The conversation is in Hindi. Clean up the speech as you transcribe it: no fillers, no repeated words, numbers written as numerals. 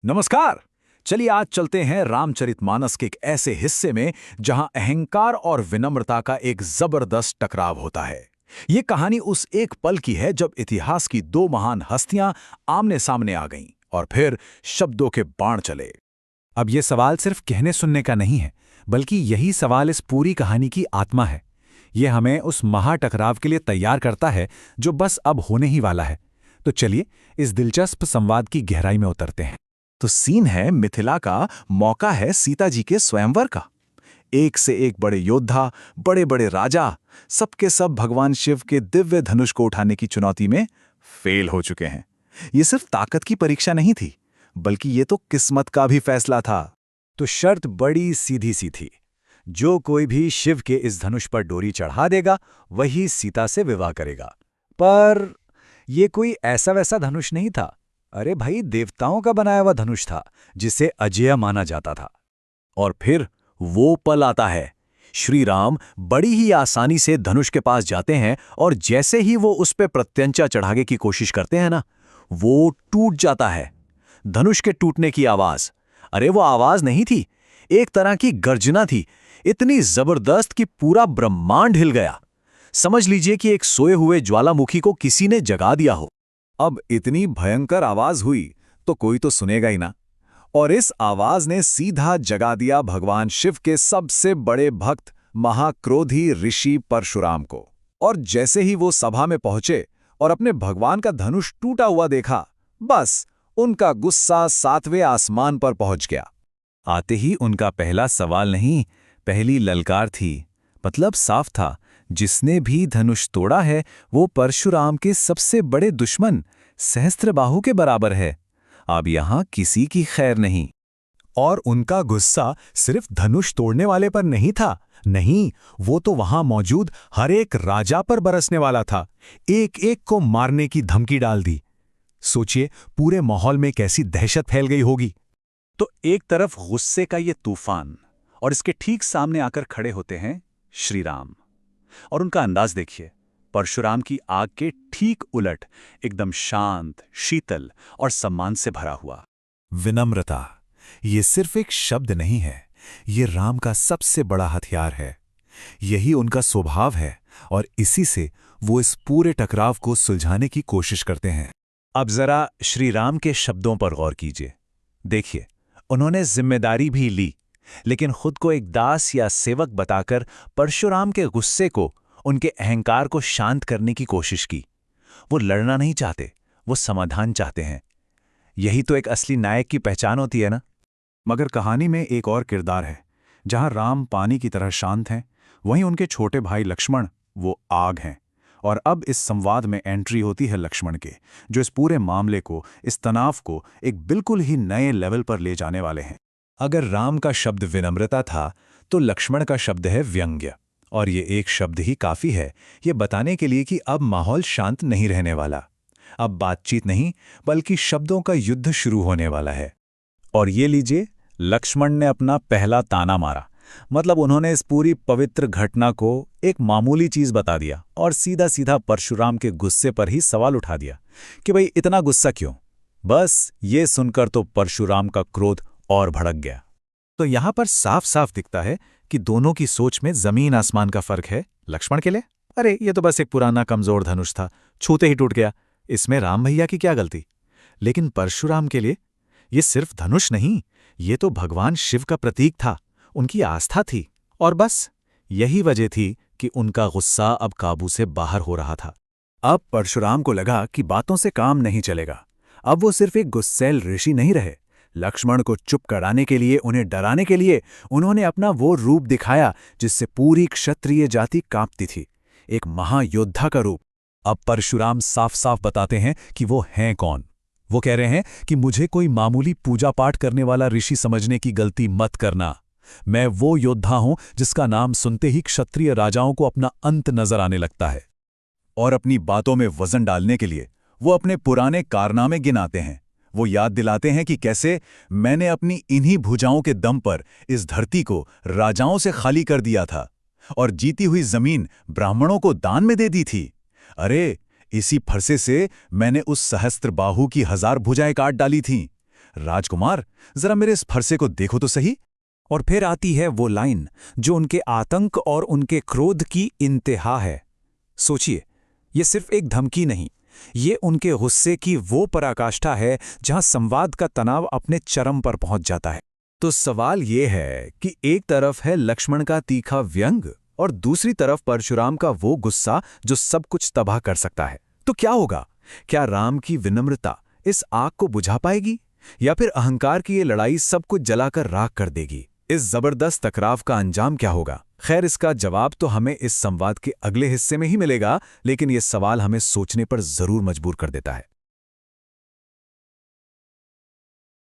नमस्कार। चलिए आज चलते हैं रामचरितमानस के एक ऐसे हिस्से में जहां अहंकार और विनम्रता का एक जबरदस्त टकराव होता है। ये कहानी उस एक पल की है जब इतिहास की दो महान हस्तियां आमने सामने आ गईं और फिर शब्दों के बाण चले। अब ये सवाल सिर्फ कहने सुनने का नहीं है, बल्कि यही सवाल इस पूरी कहानी की आत्मा है। ये हमें उस महाटकराव के लिए तैयार करता है जो बस अब होने ही वाला है। तो चलिए इस दिलचस्प संवाद की गहराई में उतरते हैं। तो सीन है मिथिला का, मौका है सीता जी के स्वयंवर का। एक से एक बड़े योद्धा, बड़े बड़े राजा, सबके सब भगवान शिव के दिव्य धनुष को उठाने की चुनौती में फेल हो चुके हैं। ये सिर्फ ताकत की परीक्षा नहीं थी, बल्कि ये तो किस्मत का भी फैसला था। तो शर्त बड़ी सीधी सी थी। जो कोई भी शिव के इस धनुष पर डोरी चढ़ा देगा, वही सीता से विवाह करेगा। पर ये कोई ऐसा वैसा धनुष नहीं था। अरे भाई, देवताओं का बनाया हुआ धनुष था, जिसे अजेय माना जाता था। और फिर वो पल आता है। श्री राम बड़ी ही आसानी से धनुष के पास जाते हैं और जैसे ही वो उस पे प्रत्यंचा चढ़ाने की कोशिश करते हैं ना, वो टूट जाता है। धनुष के टूटने की आवाज, अरे वो आवाज नहीं थी, एक तरह की गर्जना थी, इतनी जबरदस्त कि पूरा ब्रह्मांड हिल गया। समझ लीजिए कि एक सोए हुए ज्वालामुखी को किसी ने जगा दिया हो। अब इतनी भयंकर आवाज हुई तो कोई तो सुनेगा ही ना। और इस आवाज ने सीधा जगा दिया भगवान शिव के सबसे बड़े भक्त, महाक्रोधी ऋषि परशुराम को। और जैसे ही वो सभा में पहुंचे और अपने भगवान का धनुष टूटा हुआ देखा, बस उनका गुस्सा सातवें आसमान पर पहुंच गया। आते ही उनका पहला सवाल नहीं, पहली ललकार थी। मतलब साफ था, जिसने भी धनुष तोड़ा है वो परशुराम के सबसे बड़े दुश्मन सहस्त्रबाहु के बराबर है। अब यहां किसी की खैर नहीं। और उनका गुस्सा सिर्फ धनुष तोड़ने वाले पर नहीं था, नहीं, वो तो वहां मौजूद हर एक राजा पर बरसने वाला था। एक एक को मारने की धमकी डाल दी। सोचिए पूरे माहौल में कैसी दहशत फैल गई होगी। तो एक तरफ गुस्से का ये तूफान, और इसके ठीक सामने आकर खड़े होते हैं श्री राम। और उनका अंदाज देखिए, परशुराम की आग के ठीक उलट, एकदम शांत, शीतल और सम्मान से भरा हुआ। विनम्रता, ये सिर्फ एक शब्द नहीं है, ये राम का सबसे बड़ा हथियार है। यही उनका स्वभाव है और इसी से वो इस पूरे टकराव को सुलझाने की कोशिश करते हैं। अब जरा श्री राम के शब्दों पर गौर कीजिए। देखिए, उन्होंने जिम्मेदारी भी ली, लेकिन खुद को एक दास या सेवक बताकर परशुराम के गुस्से को, उनके अहंकार को शांत करने की कोशिश की। वो लड़ना नहीं चाहते, वो समाधान चाहते हैं। यही तो एक असली नायक की पहचान होती है ना। मगर कहानी में एक और किरदार है। जहां राम पानी की तरह शांत हैं, वहीं उनके छोटे भाई लक्ष्मण वो आग हैं। और अब इस संवाद में एंट्री होती है लक्ष्मण के, जो इस पूरे मामले को, इस तनाव को एक बिल्कुल ही नए लेवल पर ले जाने वाले हैं। अगर राम का शब्द विनम्रता था, तो लक्ष्मण का शब्द है व्यंग्य। और ये एक शब्द ही काफी है ये बताने के लिए कि अब माहौल शांत नहीं रहने वाला। अब बातचीत नहीं, बल्कि शब्दों का युद्ध शुरू होने वाला है। और ये लीजिए, लक्ष्मण ने अपना पहला ताना मारा। मतलब उन्होंने इस पूरी पवित्र घटना को एक मामूली चीज बता दिया और सीधा सीधा परशुराम के गुस्से पर ही सवाल उठा दिया कि भाई इतना गुस्सा क्यों। बस ये सुनकर तो परशुराम का क्रोध और भड़क गया। तो यहां पर साफ साफ दिखता है कि दोनों की सोच में जमीन आसमान का फर्क है। लक्ष्मण के लिए, अरे ये तो बस एक पुराना कमजोर धनुष था, छूते ही टूट गया, इसमें राम भैया की क्या गलती। लेकिन परशुराम के लिए ये सिर्फ धनुष नहीं, ये तो भगवान शिव का प्रतीक था, उनकी आस्था थी। और बस यही वजह थी कि उनका गुस्सा अब काबू से बाहर हो रहा था। अब परशुराम को लगा कि बातों से काम नहीं चलेगा। अब वो सिर्फ एक गुस्सैल ऋषि नहीं रहे। लक्ष्मण को चुप कराने के लिए, उन्हें डराने के लिए उन्होंने अपना वो रूप दिखाया जिससे पूरी क्षत्रिय जाति कांपती थी, एक महायोद्धा का रूप। अब परशुराम साफ साफ बताते हैं कि वो हैं कौन। वो कह रहे हैं कि मुझे कोई मामूली पूजा पाठ करने वाला ऋषि समझने की गलती मत करना। मैं वो योद्धा हूं जिसका नाम सुनते ही क्षत्रिय राजाओं को अपना अंत नजर आने लगता है। और अपनी बातों में वजन डालने के लिए वो अपने पुराने कारनामे गिनाते हैं। वो याद दिलाते हैं कि कैसे मैंने अपनी इन्हीं भुजाओं के दम पर इस धरती को राजाओं से खाली कर दिया था और जीती हुई जमीन ब्राह्मणों को दान में दे दी थी। अरे इसी फरसे से मैंने उस सहस्त्रबाहु की 1000 भुजाएं काट डाली थीं। राजकुमार, जरा मेरे इस फरसे को देखो तो सही। और फिर आती है वो लाइन जो उनके आतंक और उनके क्रोध की इंतहा है। सोचिए, ये सिर्फ एक धमकी नहीं, ये उनके गुस्से की वो पराकाष्ठा है जहां संवाद का तनाव अपने चरम पर पहुंच जाता है। तो सवाल ये है कि एक तरफ है लक्ष्मण का तीखा व्यंग और दूसरी तरफ परशुराम का वो गुस्सा जो सब कुछ तबाह कर सकता है। तो क्या होगा? क्या राम की विनम्रता इस आग को बुझा पाएगी, या फिर अहंकार की ये लड़ाई सब कुछ जलाकर राख कर देगी? इस जबरदस्त टकराव का अंजाम क्या होगा? खैर, इसका जवाब तो हमें इस संवाद के अगले हिस्से में ही मिलेगा, लेकिन ये सवाल हमें सोचने पर जरूर मजबूर कर देता है।